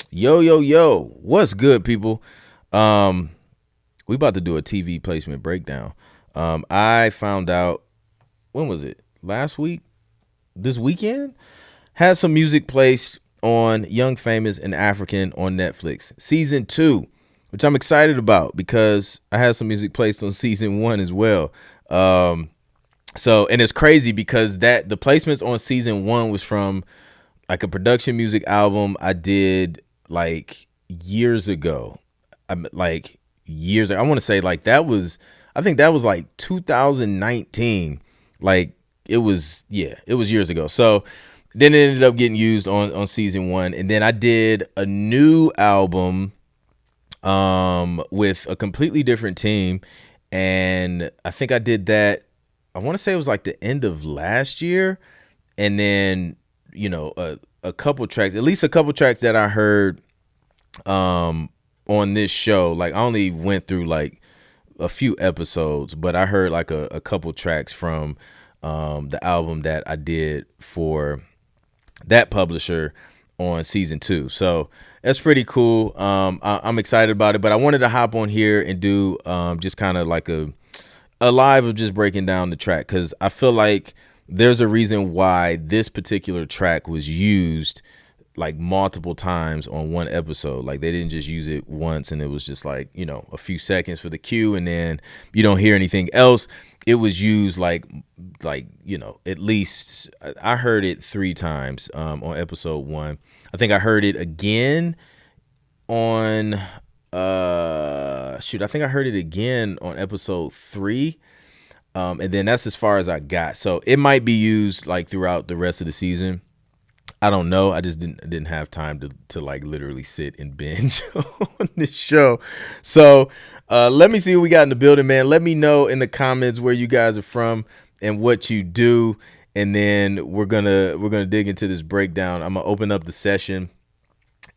Yo, yo, yo. What's good, people? Um, we about to do a TV placement breakdown. I found out, when was it? Last week? This weekend? Had some music placed on Young, Famous, and African on Netflix. Season 2, which I'm excited about because I had some music placed on season 1 as well. And it's crazy because the placements on season 1 was from like a production music album I did like years ago. Like years ago. I want to say like I think that was like 2019. Like it was years ago. So then it ended up getting used on season 1, and then I did a new album with a completely different team, and I think I did that. I want to say it was like the end of last year, and then a couple tracks, at least a couple tracks that I heard on this show. Like I only went through like a few episodes, but I heard like a couple tracks from the album that I did for that publisher on season 2. So that's pretty cool. I'm excited about it, but I wanted to hop on here and do just kind of like a live of just breaking down the track, because I feel like there's a reason why this particular track was used like multiple times on one episode. Like they didn't just use it once and it was just like, a few seconds for the cue and then you don't hear anything else. It was used at least I heard it 3 times on episode 1. I think I heard it again on I think I heard it again on episode 3. And then that's as far as I got. So it might be used like throughout the rest of the season. I don't know. I just didn't have time to like literally sit and binge on this show. So let me see what we got in the building, man. Let me know in the comments where you guys are from and what you do, and then we're gonna dig into this breakdown. I'm gonna open up the session,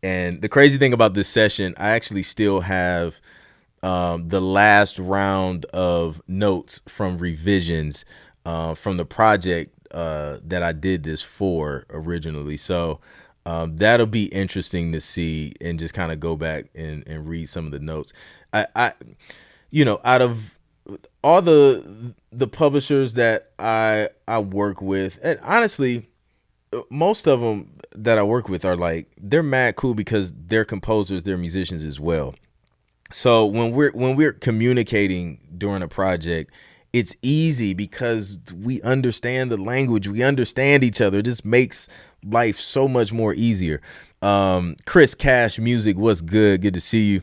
and the crazy thing about this session, I actually still have the last round of notes from revisions from the project that I did this for originally. So that'll be interesting to see and just kind of go back and read some of the notes. I out of all the publishers that I work with, and honestly, most of them that I work with are like, they're mad cool because they're composers, they're musicians as well. So when we're communicating during a project, it's easy because we understand the language, we understand each other. It just makes life so much more easier. Chris Cash Music, what's good? Good to see you.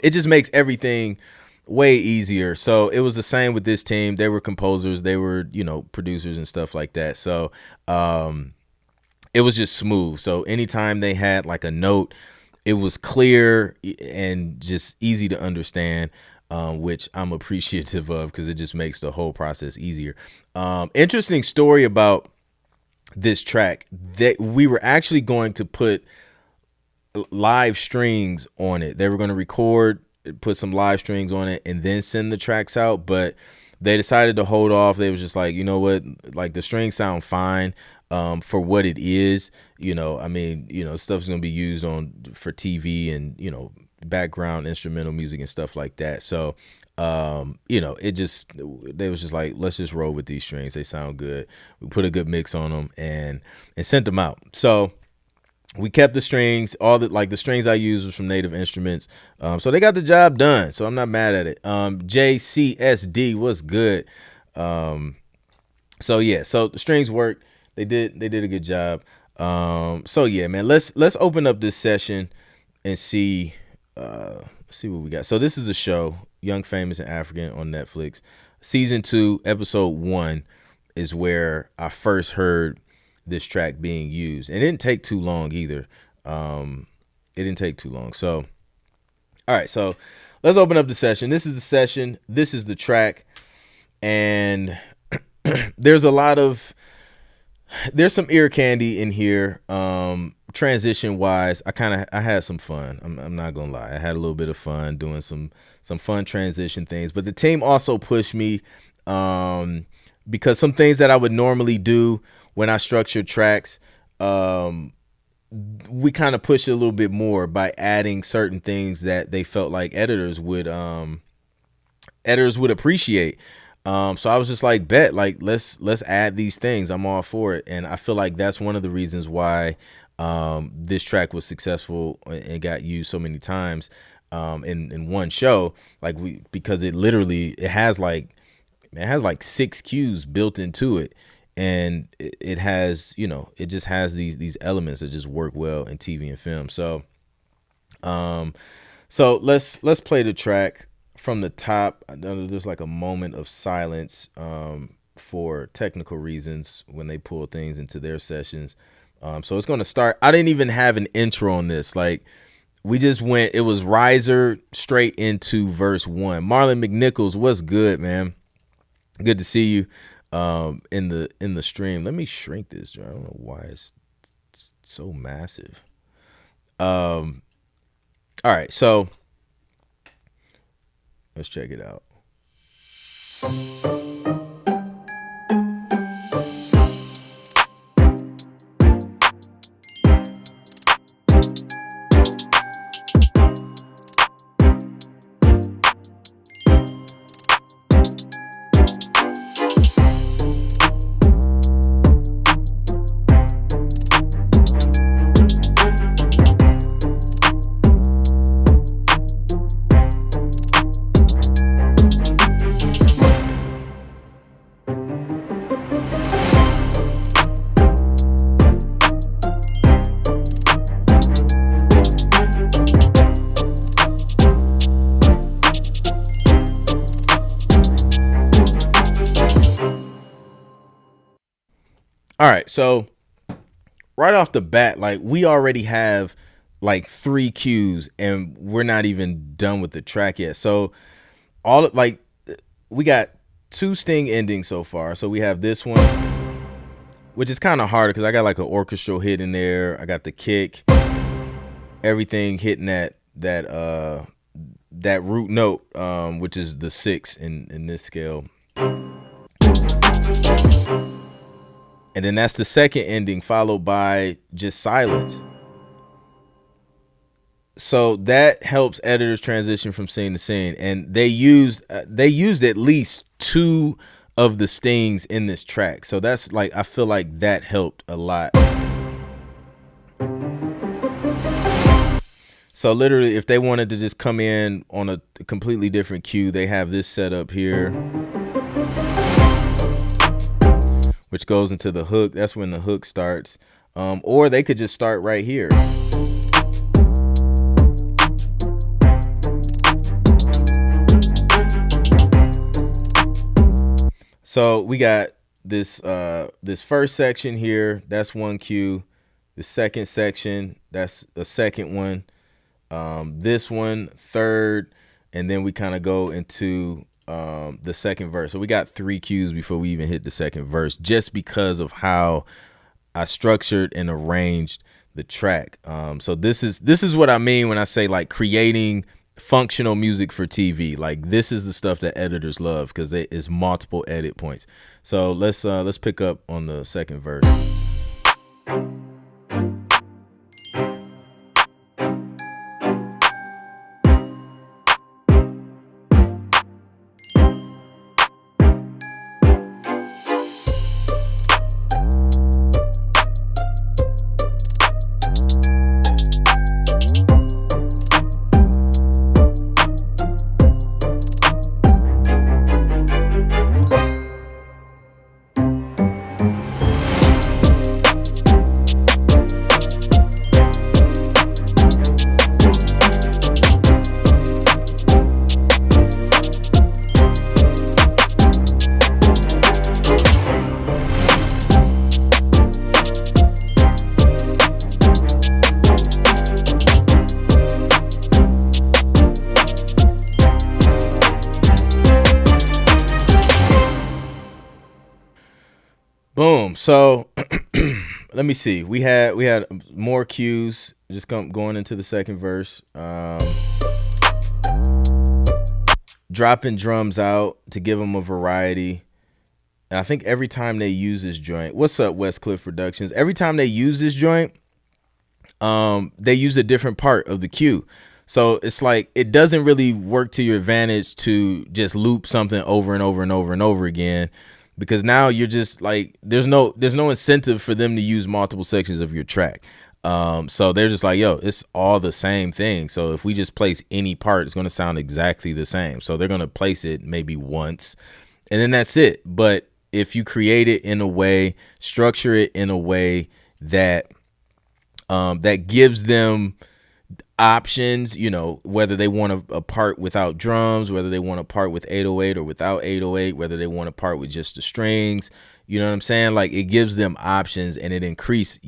It just makes everything way easier. So it was the same with this team. They were composers, they were, producers and stuff like that. So it was just smooth. So anytime they had like a note, it was clear and just easy to understand, which I'm appreciative of because it just makes the whole process easier. Interesting story about this track, that we were actually going to put live strings on it. They were going to record, put some live strings on it, and then send the tracks out. But they decided to hold off. They was just like, you know what, like the strings sound fine for what it is. Stuff's gonna be used for TV and background instrumental music and stuff like that. So they was just like, let's just roll with these strings. They sound good. We put a good mix on them and sent them out. So we kept the strings. The strings I used was from Native Instruments. So they got the job done. So I'm not mad at it. JCSD, what's good? So the strings worked. They did a good job. So yeah, man, let's open up this session and see what we got. So this is a show, Young, Famous, and African on Netflix. Season 2, episode 1 is where I first heard this track being used. And it didn't take too long either. It didn't take too long. So, all right. So let's open up the session. This is the session. This is the track. And there's some ear candy in here. Transition wise, I had some fun. I'm not gonna lie. I had a little bit of fun doing some fun transition things. But the team also pushed me because some things that I would normally do when I structure tracks, we kind of pushed it a little bit more by adding certain things that they felt like editors would appreciate. So I was just like, bet, like let's add these things. I'm all for it, and I feel like that's one of the reasons why this track was successful and got used so many times in one show. Like because it has like 6 cues built into it, and it has, it just has these elements that just work well in TV and film. So let's play the track from the top. I know there's like a moment of silence for technical reasons when they pull things into their sessions. So it's going to start. I didn't even have an intro on this. Like we just went, it was riser straight into verse 1. Marlon McNichols, what's good, man? Good to see you in the stream. Let me shrink this. I don't know why it's so massive. All right, so let's check it out. All right, so right off the bat, like we already have like 3 cues and we're not even done with the track yet. So we got 2 sting endings so far. So we have this one, which is kind of hard because I got like an orchestral hit in there. I got the kick, everything hitting that root note, which is the 6 in this scale. And then that's the second ending, followed by just silence. So that helps editors transition from scene to scene. And they used at least 2 of the stings in this track. So that's like, I feel like that helped a lot. So literally, if they wanted to just come in on a completely different cue, they have this set up here, which goes into the hook. That's when the hook starts. Or they could just start right here. So we got this first section here. That's 1 cue. The second section, that's a second one. This one, third, and then we kind of go into the second verse. So we got 3 cues before we even hit the second verse, just because of how I structured and arranged the track. So this is what I mean when I say like creating functional music for TV. Like this is the stuff that editors love because it is multiple edit points. So let's pick up on the second verse. Boom. So let me see. We had more cues just going into the second verse. Dropping drums out to give them a variety. And I think every time they use this joint, what's up, West Cliff Productions? Every time they use this joint, they use a different part of the cue. So it's like it doesn't really work to your advantage to just loop something over and over and over and over again, because now you're just like there's no incentive for them to use multiple sections of your track. So they're just like, yo, it's all the same thing. So if we just place any part, it's going to sound exactly the same. So they're going to place it maybe once and then that's it. But if you create it in a way, structure it in a way that that gives them options, whether they want a part without drums, whether they want a part with 808 or without 808, whether they want a part with just the strings, you know what I'm saying? Like it gives them options, and it increases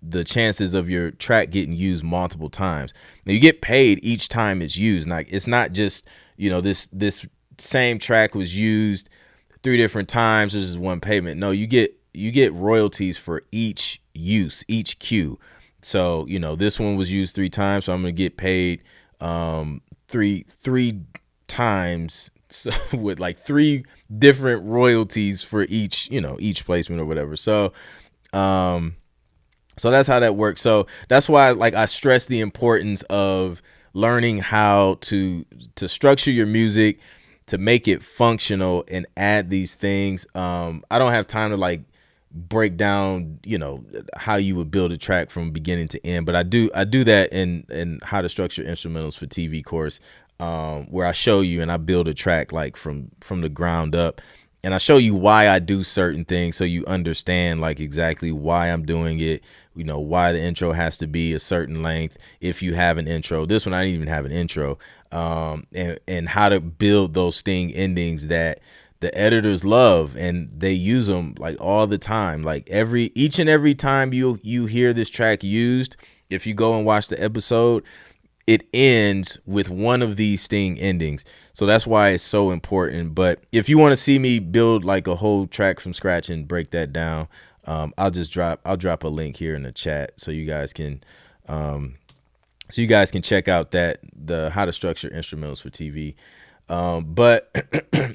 the chances of your track getting used multiple times. Now you get paid each time it's used. Like it's not just, this same track was used 3 different times. This is one payment. No, you get royalties for each use, each cue. So, this one was used 3 times, so I'm going to get paid three times, so with like 3 different royalties for each placement or whatever. So that's how that works. So that's why I stress the importance of learning how to structure your music, to make it functional and add these things. I don't have time to break down, how you would build a track from beginning to end, but I do that in how to structure instrumentals for TV course, where I show you and I build a track from the ground up, and I show you why I do certain things, so you understand exactly why I'm doing it, why the intro has to be a certain length if you have an intro. This one I didn't even have an intro, and how to build those sting endings that the editors love, and they use them all the time. Each and every time you hear this track used, if you go and watch the episode, it ends with one of these sting endings. So that's why it's so important. But if you want to see me build a whole track from scratch and break that down, I'll drop a link here in the chat so you guys can check out the how to structure instrumentals for TV. But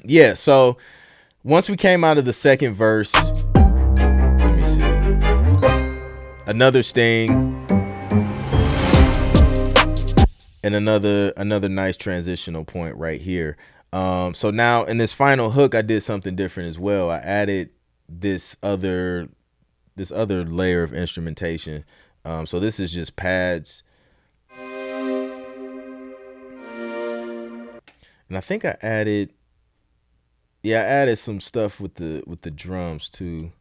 yeah, so once we came out of the second verse, let me see, another sting and another nice transitional point right here. So now in this final hook, I did something different as well. I added this other layer of instrumentation. So this is just pads. And I think I added some stuff with the drums too.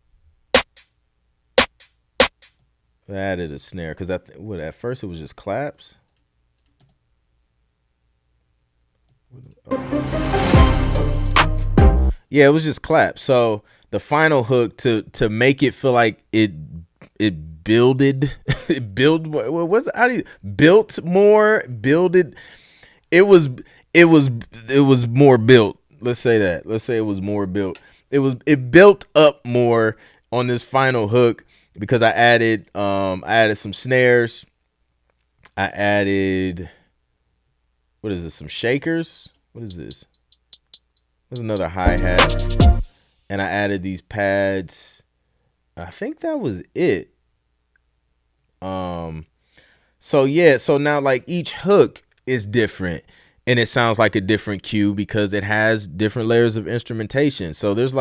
I added a snare because at first it was just claps. Yeah, it was just claps. So the final hook to make it feel like it builded built more builded. It was more built. Let's say that. Let's say it was more built. It built up more on this final hook because I added some snares. I added, what is this? Some shakers. What is this? There's another hi-hat. And I added these pads. I think that was it. So yeah, so now each hook is different. And it sounds like a different cue because it has different layers of instrumentation. So there's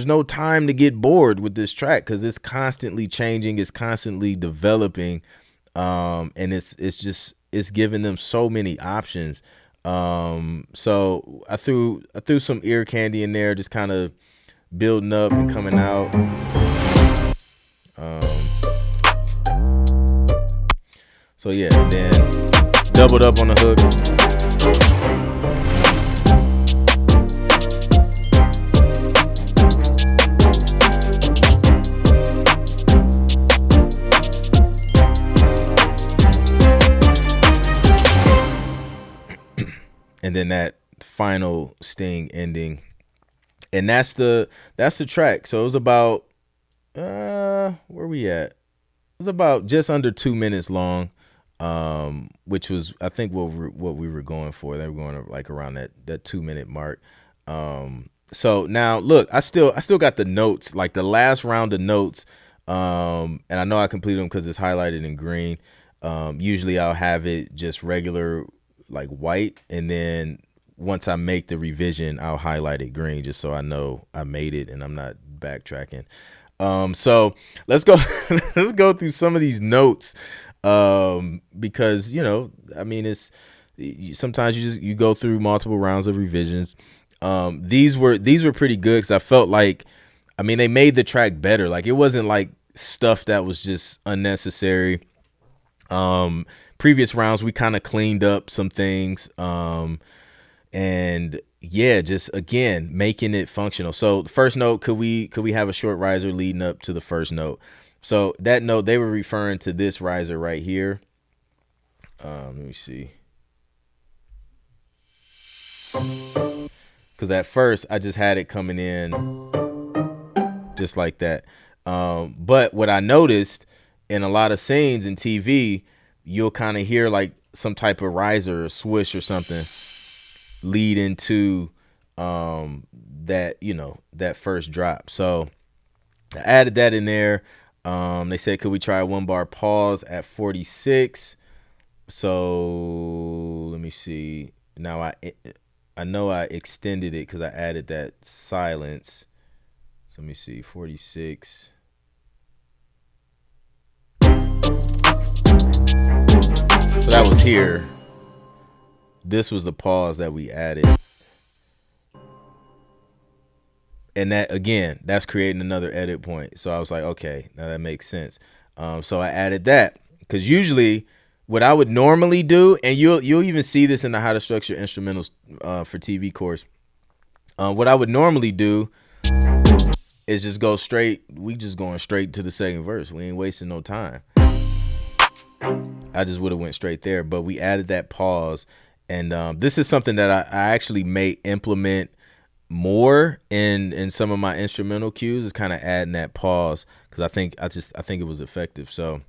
no time to get bored with this track because it's constantly changing, it's constantly developing, and it's giving them so many options. So I threw some ear candy in there, just kind of building up and coming out. So yeah, and then doubled up on the hook. And then that final sting ending, and that's the track. So it was about where we at? It was about just under 2 minutes long, which was I think what we were going for. They were going around that 2 minute mark. So now look, I still got the notes, the last round of notes And I know I completed them because it's highlighted in green. Usually I'll have it just regular like white, and then once I make the revision, I'll highlight it green just so I know I made it and I'm not backtracking. So let's go let's go through some of these notes, because I mean, it's sometimes you go through multiple rounds of revisions. These were pretty good because I felt like, I mean, they made the track better. Like, it wasn't like stuff that was just unnecessary. Previous rounds we kind of cleaned up some things, and yeah, just again making it functional. So the first note, could we have a short riser leading up to the first note? So that note, they were referring to this riser right here. Let me see, because at first I just had it coming in just like that. But what I noticed in a lot of scenes in TV, you'll kind of hear like some type of riser or swish or something lead into that that first drop. So I added that in there. They said, could we try a 1 bar pause at 46? So let me see. Now I know I extended it because I added that silence. So let me see, 46. So that was here. This was the pause that we added. And that, again, that's creating another edit point. So I was like, okay, now that makes sense. So I added that because usually what I would normally do, and you'll even see this in the How to Structure Instrumentals for TV course. What I would normally do is just go straight. We just going straight to the second verse. We ain't wasting no time. I just would have went straight there, but we added that pause, and this is something that I actually may implement more in some of my instrumental cues, is kind of adding that pause, because I think it was effective. So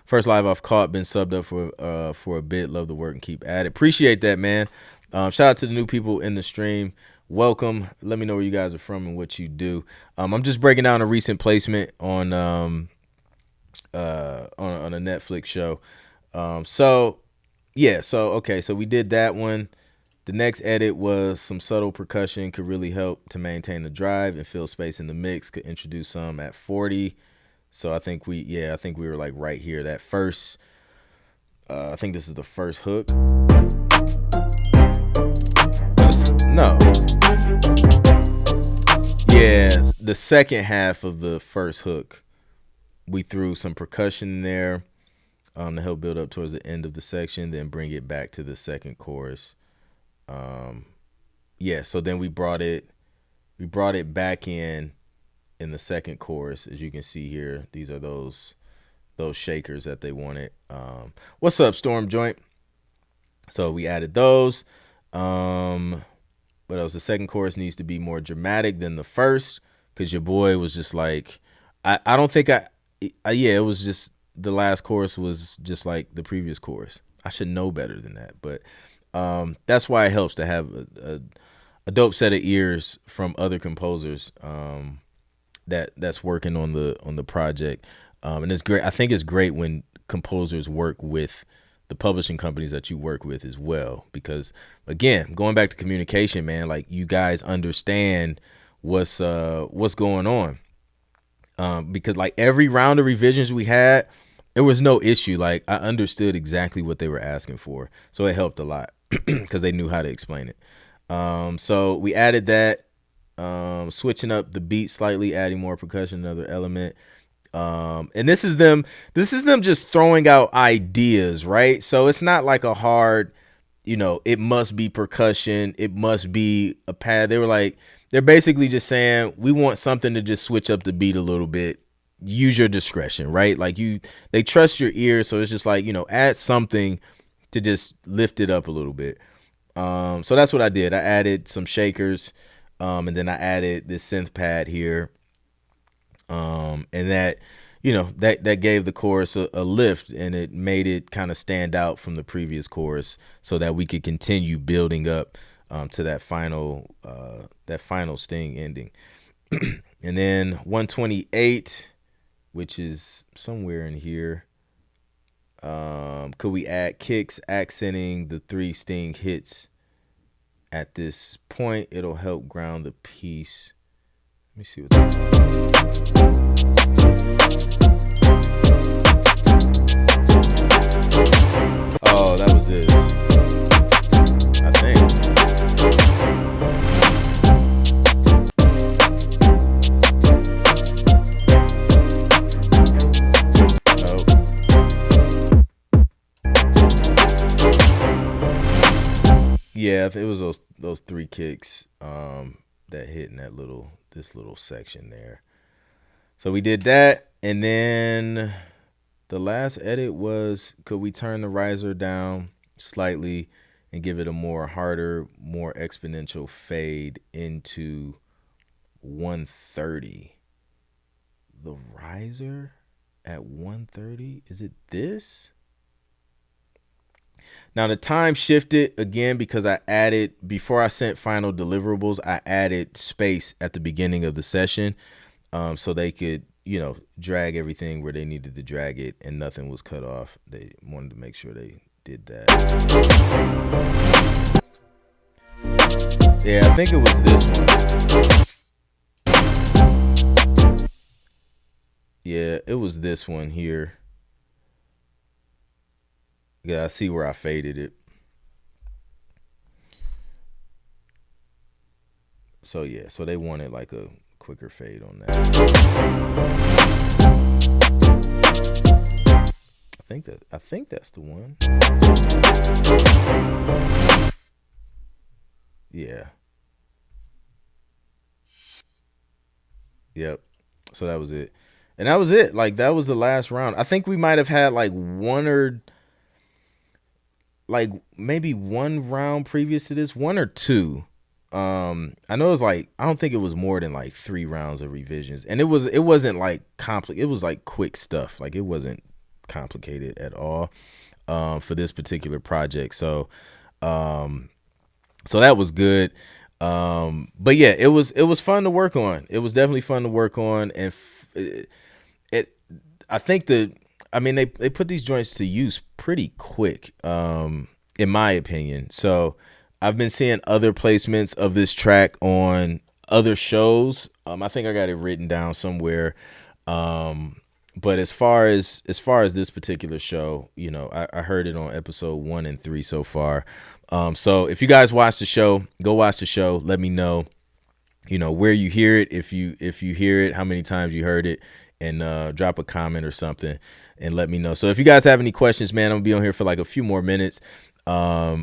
first live I've caught, been subbed up for a bit, love the work and keep at it. Appreciate that, man. Shout out to the new people in the stream. Welcome. Let me know where you guys are from and what you do. I'm just breaking down a recent placement on a Netflix show. So we did that one. The next edit was some subtle percussion could really help to maintain the drive and fill space in the mix. Could introduce some at 40. So I think we were like right here. That first, I think this is the first hook. No. Yeah, the second half of the first hook, we threw some percussion in there to help build up towards the end of the section, then bring it back to the second chorus. So then we brought it back in the second chorus. As you can see here, these are those shakers that they wanted. What's up, Storm Joint? So we added those. What else? The second chorus needs to be more dramatic than the first, because your boy was just like, I don't think it was just, the last chorus was just like the previous chorus. I should know better than that, but that's why it helps to have a dope set of ears from other composers that's working on the project. And it's great. I think it's great when composers work with the publishing companies that you work with as well, because again, going back to communication, man, like, you guys understand what's going on. Because like every round of revisions we had, there was no issue. Like, I understood exactly what they were asking for, so it helped a lot because they knew how to explain it. So we added that, switching up the beat slightly, adding more percussion, another element. And this is them just throwing out ideas, right? So it's not like a hard, it must be percussion, it must be a pad. They're basically just saying, we want something to just switch up the beat a little bit. Use your discretion, right? Like, they trust your ear, so it's just like, add something to just lift it up a little bit. So that's what I did. I added some shakers, and then I added this synth pad here. And that, that gave the chorus a lift, and it made it kind of stand out from the previous chorus, so that we could continue building up to that final sting ending. And then 128, which is somewhere in here. Could we add kicks accenting the 3 Sting hits at this point? It'll help ground the piece. Let me see what that is. Oh, that was this. I think. Yeah, it was those 3 kicks that hit in this little section there. So we did that, and then the last edit was, could we turn the riser down slightly and give it a harder, more exponential fade into 130? The riser at 130, is it this? Now the time shifted again because I added, before I sent final deliverables, I added space at the beginning of the session, so they could, drag everything where they needed to drag it and nothing was cut off. They wanted to make sure they did that. Yeah, I think it was this one. Yeah, it was this one here. Yeah, I see where I faded it. So yeah, so they wanted like a quicker fade on that. I think that's the one. Yeah. Yep. So that was it. And that was it. Like, that was the last round. I think we might have had like maybe one round previous to this, 1 or 2. I know it was like, I don't think it was more than like 3 rounds of revisions. And it wasn't like complicated. It was like quick stuff. Like, it wasn't complicated at all for this particular project. So that was good. But yeah, it was fun to work on. It was definitely fun to work on. And I think they put these joints to use pretty quick, in my opinion. So I've been seeing other placements of this track on other shows. I think I got it written down somewhere. But as far as this particular show, I heard it on episode 1 and 3 so far. So if you guys watch the show, go watch the show. Let me know, where you hear it. If you hear it, how many times you heard it, and drop a comment or something and let me know. So if you guys have any questions, man, I'm gonna be on here for like a few more minutes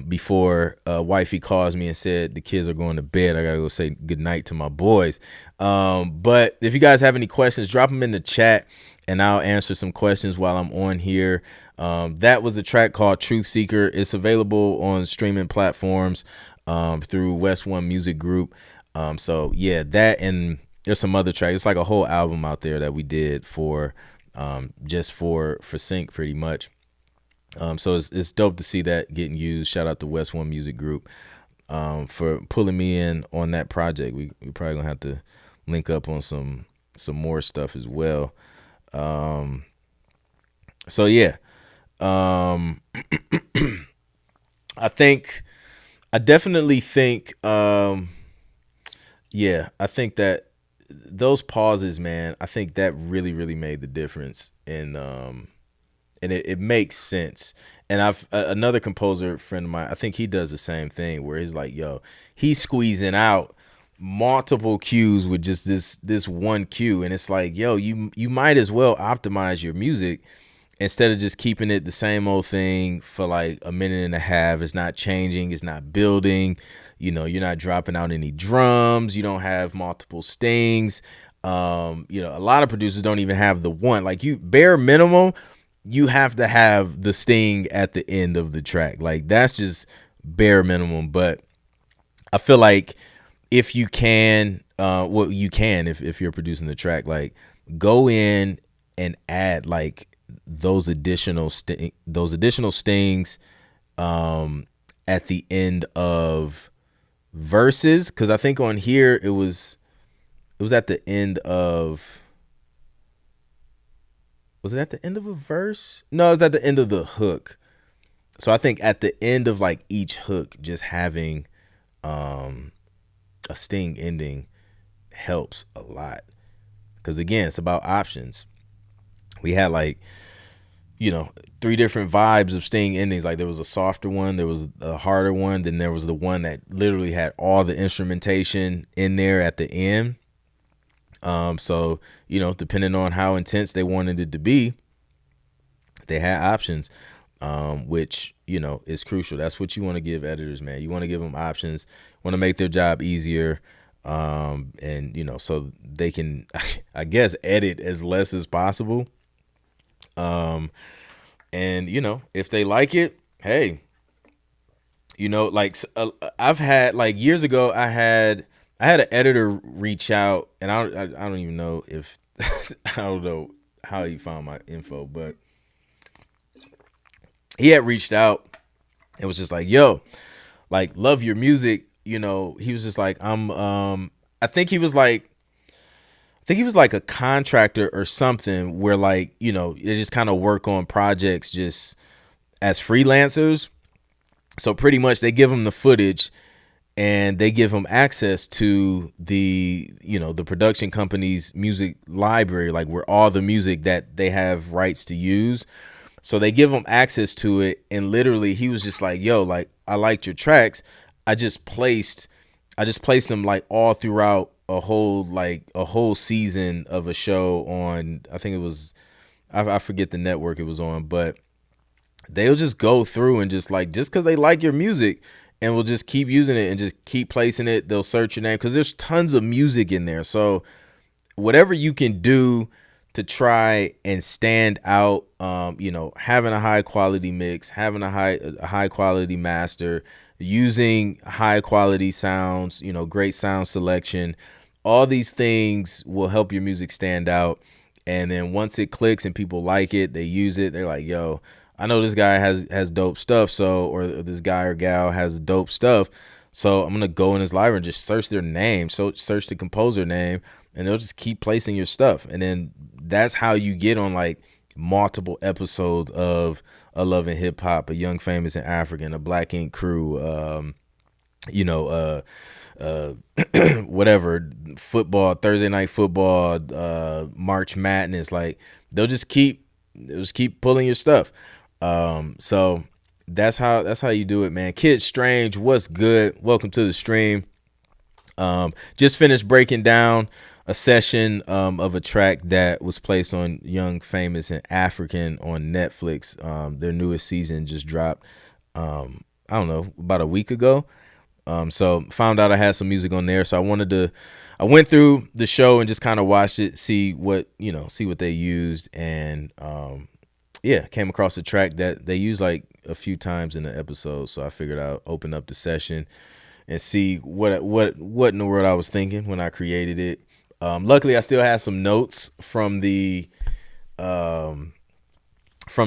before wifey calls me and said the kids are going to bed. I gotta go say goodnight to my boys. But if you guys have any questions, drop them in the chat and I'll answer some questions while I'm on here. That was a track called Truth Seeker. It's available on streaming platforms through West One Music Group. So yeah, that, and there's some other tracks. It's like a whole album out there that we did for just for Sync pretty much. So it's dope to see that getting used. Shout out to West One Music Group for pulling me in on that project. We probably gonna have to link up on some more stuff as well. So yeah, I definitely think, yeah, I think that those pauses, man, I think that really, really made the difference. And it makes sense. And another composer friend of mine, I think he does the same thing, where he's like, yo, he's squeezing out multiple cues with just this one cue. And it's like, yo, you might as well optimize your music instead of just keeping it the same old thing for like a minute and a half. It's not changing, it's not building, you're not dropping out any drums, you don't have multiple stings. A lot of producers don't even have the one. Like, you bare minimum, you have to have the sting at the end of the track. Like, that's just bare minimum. But I feel like if you can, you can, if you're producing the track, like, go in and add like those additional stings at the end of verses. Because I think on here it was it was at the end of, was it at the end of a verse? No, it was at the end of the hook. So I think at the end of like each hook, just having um a sting ending helps a lot. Because again, it's about options. We had like, you know, three different vibes of sting endings. Like there was a softer one, there was a harder one, then there was the one that literally had all the instrumentation in there at the end. So, you know, depending on how intense they wanted it to be, they had options, which, you know, is crucial. That's what you want to give editors, man. You want to give them options, want to make their job easier. And, you know, so they can, I guess, edit as less as possible. And, you know, if they like it, hey, you know, like I've had like years ago, I had an editor reach out, and I don't even know if I don't know how he found my info, but he had reached out and was just like, "Yo, like love your music." You know, he was just like, I think he was like, I think he was like a contractor or something where like, you know, they just kind of work on projects just as freelancers. So pretty much they give them the footage and they give them access to the, you know, the production company's music library, like where all the music that they have rights to use. So they give them access to it. And literally he was just like, yo, like, I liked your tracks. I just placed, I just placed them like all throughout a whole season of a show on, I think it was, I forget the network it was on, but they'll just go through and just like, just because they like your music and will just keep using it and just keep placing it. They'll search your name because there's tons of music in there. So whatever you can do to try and stand out, you know, having a high quality mix, having a high quality master, using high quality sounds, you know, great sound selection, all these things will help your music stand out. And then once it clicks and people like it, they use it. They're like, yo, I know this guy has dope stuff. So, or this guy or gal has dope stuff. So I'm going to go in his library and just search their name. So search the composer name and they'll just keep placing your stuff. And then that's how you get on like multiple episodes of A Love and Hip Hop, A Young Famous and African, A Black Ink Crew, you know, whatever, football, Thursday night football, March Madness. Like they'll just keep pulling your stuff. So that's how you do it, man. Kid Strange, what's good? Welcome to the stream. Just finished breaking down a session of a track that was placed on Young Famous and African on Netflix. Their newest season just dropped, I don't know, about a week ago. So found out I had some music on there. So I went through the show and just kind of watched it, see what they used. And, yeah, came across a track that they used like a few times in the episode. So I figured I'd open up the session and see what in the world I was thinking when I created it. Luckily I still had some notes from the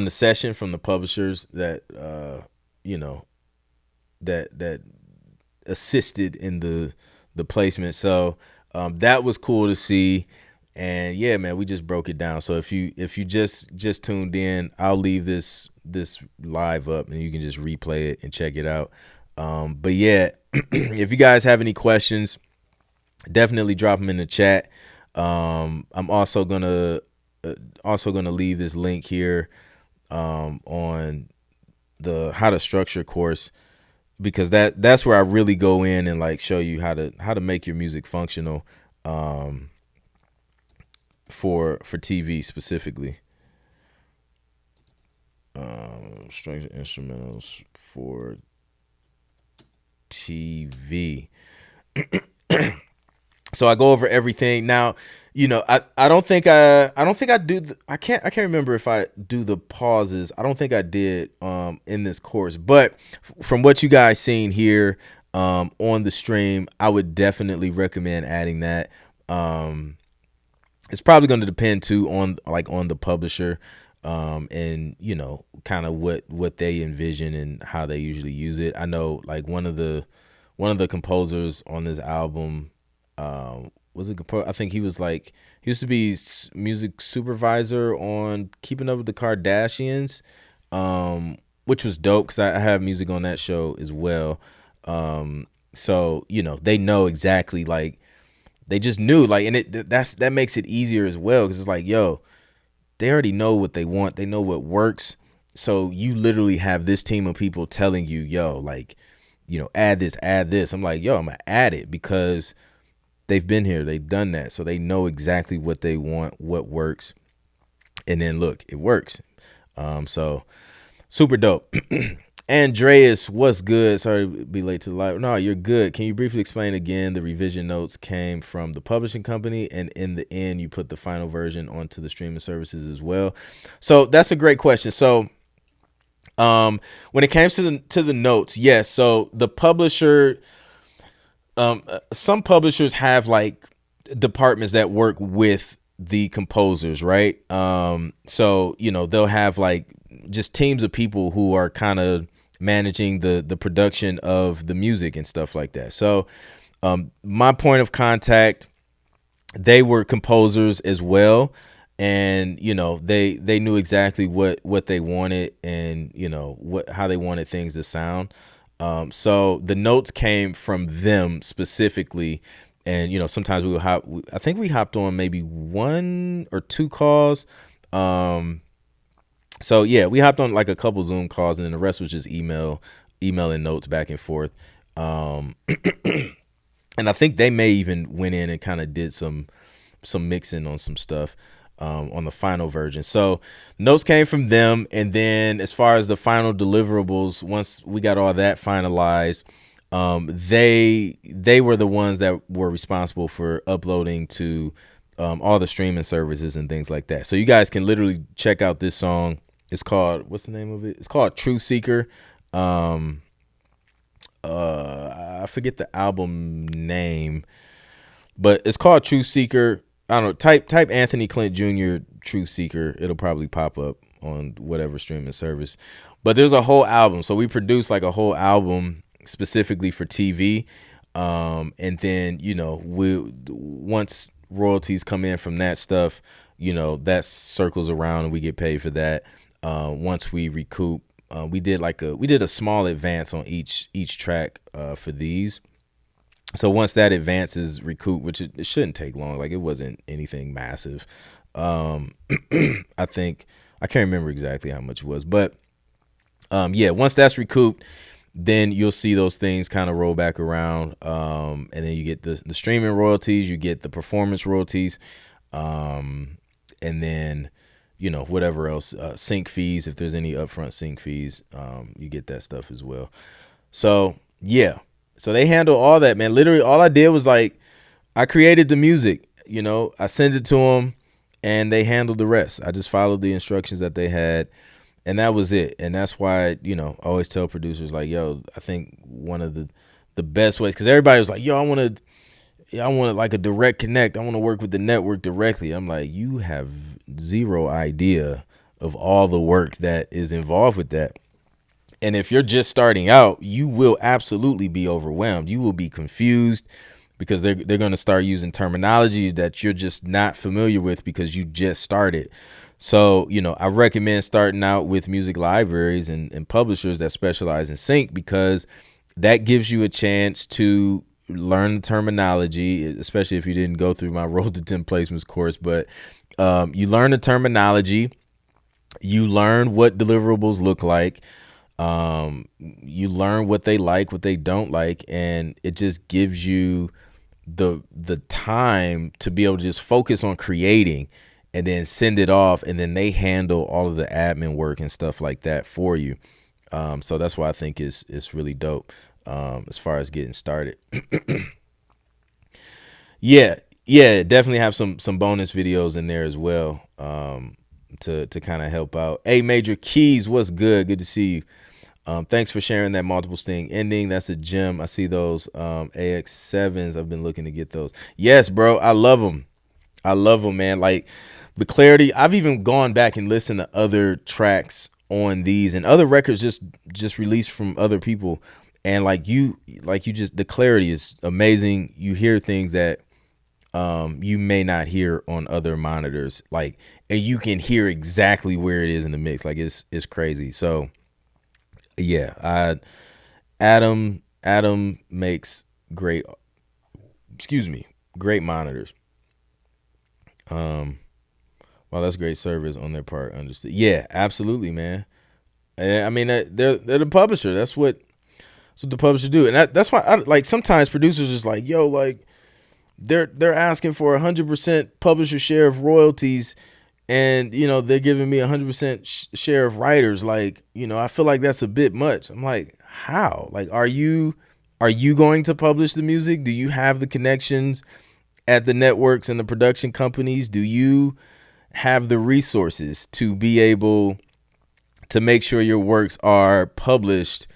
session, from the publishers that, that assisted in the placement. So that was cool to see. And yeah, man, we just broke it down. So if you just tuned in, I'll leave this live up and you can just replay it and check it out. But yeah, if you guys have any questions, definitely drop them in the chat. I'm also gonna leave this link here on the How to Structure course, because that's where I really go in and like show you how to make your music functional for TV specifically. Structure instrumentals for TV. So I go over everything. Now, you know, I don't think I do I can't remember if I do the pauses. I don't think I did in this course, but from what you guys seen here on the stream, I would definitely recommend adding that. It's probably going to depend too on the publisher and you know, kind of what they envision and how they usually use it. I know like one of the composers on this album was it I think he was like, he used to be music supervisor on Keeping Up with the Kardashians, which was dope because I have music on that show as well. So they know exactly, like, they just knew, like, and that makes it easier as well because it's like, yo, they already know what they want, they know what works. So you literally have this team of people telling you, yo, like, add this. I'm like, yo, I'm gonna add it because they've been here, they've done that, so they know exactly what they want, what works, and then look, it works. So super dope. Andreas, what's good? Sorry to be late to the live. No, you're good. Can you briefly explain again? The revision notes came from the publishing company, and in the end, you put the final version onto the streaming services as well. So that's a great question. So, when it came to the notes, yes. So the publisher, some publishers have like departments that work with the composers, right? So they'll have like just teams of people who are kind of managing the production of the music and stuff like that. So my point of contact, they were composers as well, and they knew exactly what they wanted, and how they wanted things to sound. So the notes came from them specifically, and sometimes I think we hopped on maybe 1 or 2 calls. So yeah, we hopped on like a couple Zoom calls, and then the rest was just emailing notes back and forth. And I think they may even went in and kind of did some mixing on some stuff on the final version. So notes came from them, and then as far as the final deliverables, once we got all that finalized, they were the ones that were responsible for uploading to all the streaming services and things like that. So you guys can literally check out this song. It's called, what's the name of it? It's called Truth Seeker. I forget the album name, but it's called Truth Seeker. I don't know. Type Anthony Clint Jr. Truth Seeker. It'll probably pop up on whatever streaming service. But there's a whole album. So we produced like a whole album specifically for TV. And then, once royalties come in from that stuff, that circles around and we get paid for that. Once we recoup, we did a small advance on each track for these. So once that advance is recouped, which it shouldn't take long, like it wasn't anything massive. I think I can't remember exactly how much it was, but yeah, once that's recouped, then you'll see those things kind of roll back around, and then you get the streaming royalties, you get the performance royalties, and then whatever else, sync fees, if there's any upfront sync fees, you get that stuff as well. So yeah, so they handle all that, man. Literally all I did was like, I created the music, I sent it to them, and they handled the rest. I just followed the instructions that they had, and that was it. And that's why, I always tell producers, like, yo, I think one of the best ways, because everybody was like, yo, I want like a direct connect. I want to work with the network directly. I'm like, you have zero idea of all the work that is involved with that. And if you're just starting out, you will absolutely be overwhelmed. You will be confused because they're going to start using terminology that you're just not familiar with because you just started. So, I recommend starting out with music libraries and publishers that specialize in sync, because that gives you a chance to learn the terminology, especially if you didn't go through my Road to 10 Placements course. But you learn the terminology, you learn what deliverables look like, you learn what they like, what they don't like, and it just gives you the time to be able to just focus on creating and then send it off, and then they handle all of the admin work and stuff like that for you. So that's why I think it's really dope as far as getting started. Yeah, definitely have some bonus videos in there as well, to kind of help out. Hey, Major Keys, what's good? Good to see you. Thanks for sharing that multiple sting ending. That's a gem. I see those AX7s. I've been looking to get those. Yes, bro. I love them. Man. Like the clarity. I've even gone back and listened to other tracks on these and other records just released from other people. And the clarity is amazing. You hear things that you may not hear on other monitors. Like, and you can hear exactly where it is in the mix. Like it's crazy. So yeah, Adam makes great, excuse me, great monitors. Well, that's great service on their part. Understood. Yeah, absolutely, man. And I mean, they're the publisher. That's what the publisher do, and that's why like sometimes producers is like, yo, like they're asking for 100% publisher share of royalties, and they're giving me 100% share of writers. Like, I feel like that's a bit much. I'm like, how? Like, are you going to publish the music? Do you have the connections at the networks and the production companies? Do you have the resources to be able to make sure your works are published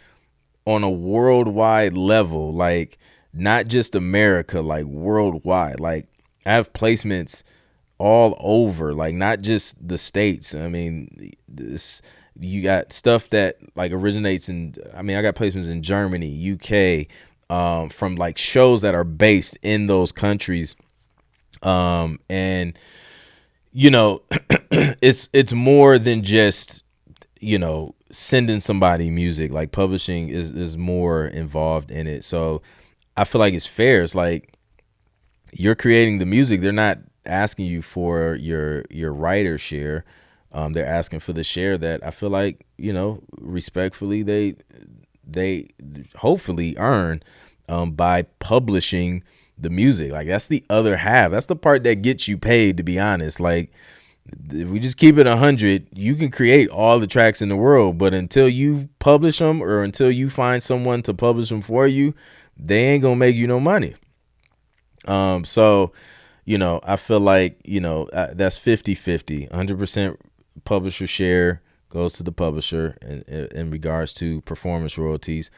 on a worldwide level, like not just America, like worldwide? Like, I have placements all over, like not just the States. I mean, you got stuff that like originates in, I mean, I got placements in Germany, UK, from like shows that are based in those countries. And it's more than just sending somebody music. Like, publishing is more involved in it. So I feel like it's fair. It's like, you're creating the music. They're not asking you for your writer share. They're asking for the share that I feel like, respectfully, they hopefully earn by publishing the music. Like, that's the other half. That's the part that gets you paid, to be honest. Like, if we just keep it 100, you can create all the tracks in the world, but until you publish them, or until you find someone to publish them for you, they ain't gonna make you no money. So I feel like that's 50-50. 100% publisher share goes to the publisher in regards to performance royalties.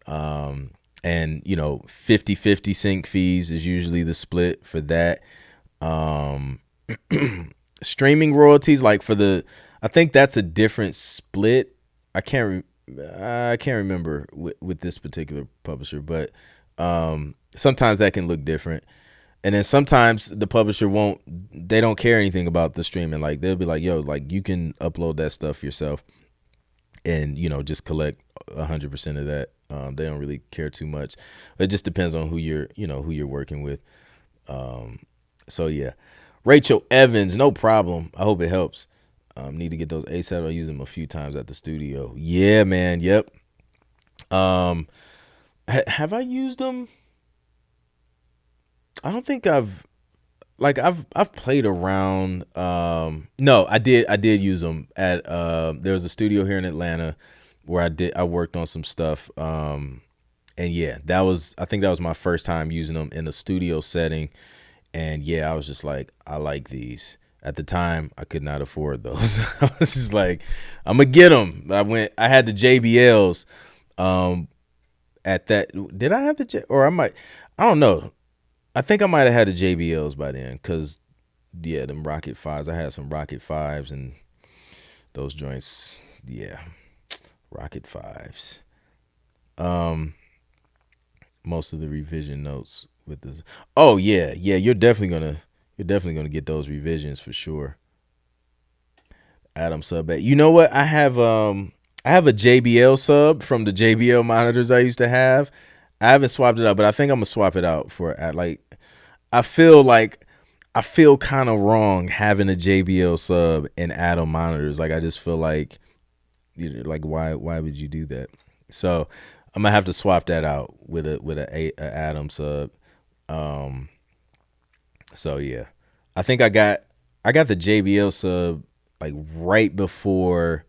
And 50-50 sync fees is usually the split for that. Streaming royalties, like I think that's a different split. I can't remember with this particular publisher, but sometimes that can look different. And then sometimes the publisher they don't care anything about the streaming. Like, they'll be like, yo, like, you can upload that stuff yourself and, just collect 100% of that. They don't really care too much. It just depends on who you're working with. So yeah, Rachel Evans, no problem. I hope it helps. Need to get those ASAP. I use them a few times at the studio. Yeah, man. Yep. Have I used them? I don't think I've played around. No, I did use them at there was a studio here in Atlanta where I worked on some stuff. And yeah, I think that was my first time using them in a studio setting. And yeah, I was just like, I like these. At the time, I could not afford those. I was just like, I'm gonna get them. I had the JBLs. At that, did I have I don't know. I think I might have had the JBLs by then, because yeah, them Rocket 5s. I had some Rocket 5s, and those joints, yeah, Rocket 5s. Most of the revision notes with this. Oh yeah, you're definitely gonna get those revisions for sure. Adam sub at. You know what? I have a JBL sub from the JBL monitors I used to have. I haven't swapped it out, but I think I'm gonna swap it out for like. I feel kind of wrong having a JBL sub and Adam monitors. Like, I just feel like, like, why would you do that? So I'm gonna have to swap that out with a Adam sub. So yeah, I think I got the JBL sub like right before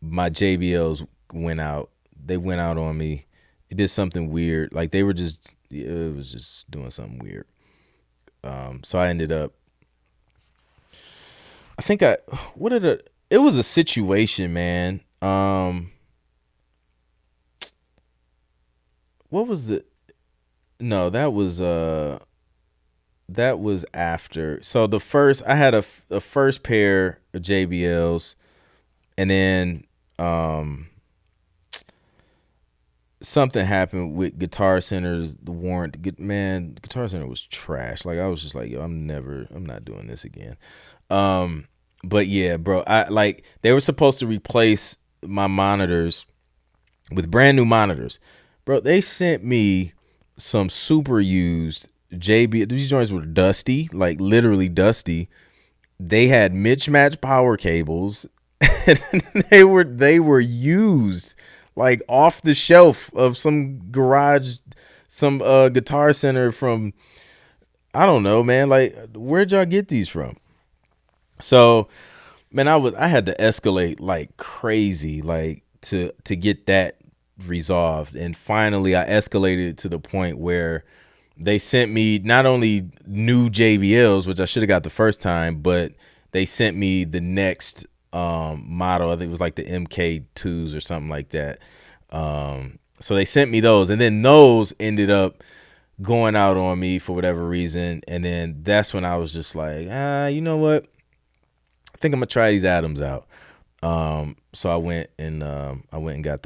my JBLs went out. They went out on me. It did something weird. Like, it was just doing something weird. So I ended up, I think it was a situation, man. What was the, no, that was after. So I had a first pair of JBLs, and then, something happened with Guitar Center's the warrant. Man, Guitar Center was trash. Like I was just like, yo, I'm not doing this again. Um, but yeah, bro, I like they were supposed to replace my monitors with brand new monitors. Bro, they sent me some super used JB. These joints were dusty, like literally dusty. They had mismatched power cables. And they were used like off the shelf of some garage, some Guitar Center from I don't know, man. Like where'd y'all get these from? So man, I had to escalate like crazy, like to get that resolved. And finally I escalated to the point where they sent me not only new JBLs, which I should have got the first time, but they sent me the next model. I think it was like the MK2s or something like that. So they sent me those, and then those ended up going out on me for whatever reason. And then that's when I was just like, you know what? I think I'm gonna try these Adams out. So I went and got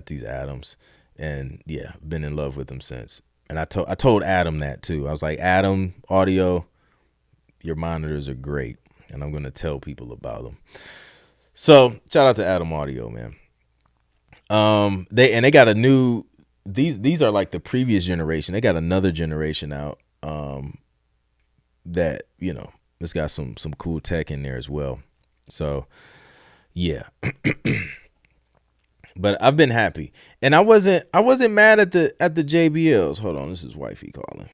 these Adams, and yeah, been in love with them since. And I told Adam that too. I was like, Adam Audio, your monitors are great, and I'm gonna tell people about them. So shout out to Adam Audio, man. They got a new these are like the previous generation. They got another generation out. That it's got some cool tech in there as well. So yeah, but I've been happy, and I wasn't mad at the JBLs. Hold on, this is wifey calling.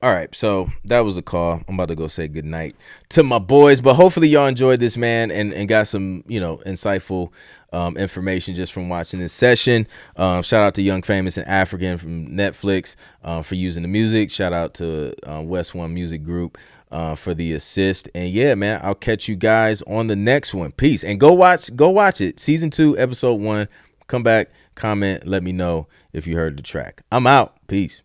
All right, so that was the call. I'm about to go say good night to my boys, but hopefully y'all enjoyed this, man, and got some insightful information just from watching this session. Shout out to Young Famous and African from Netflix for using the music. Shout out to West One Music Group for the assist. And yeah, man, I'll catch you guys on the next one. Peace, and go watch it. Season 2, episode 1. Come back, comment, let me know if you heard the track. I'm out. Peace.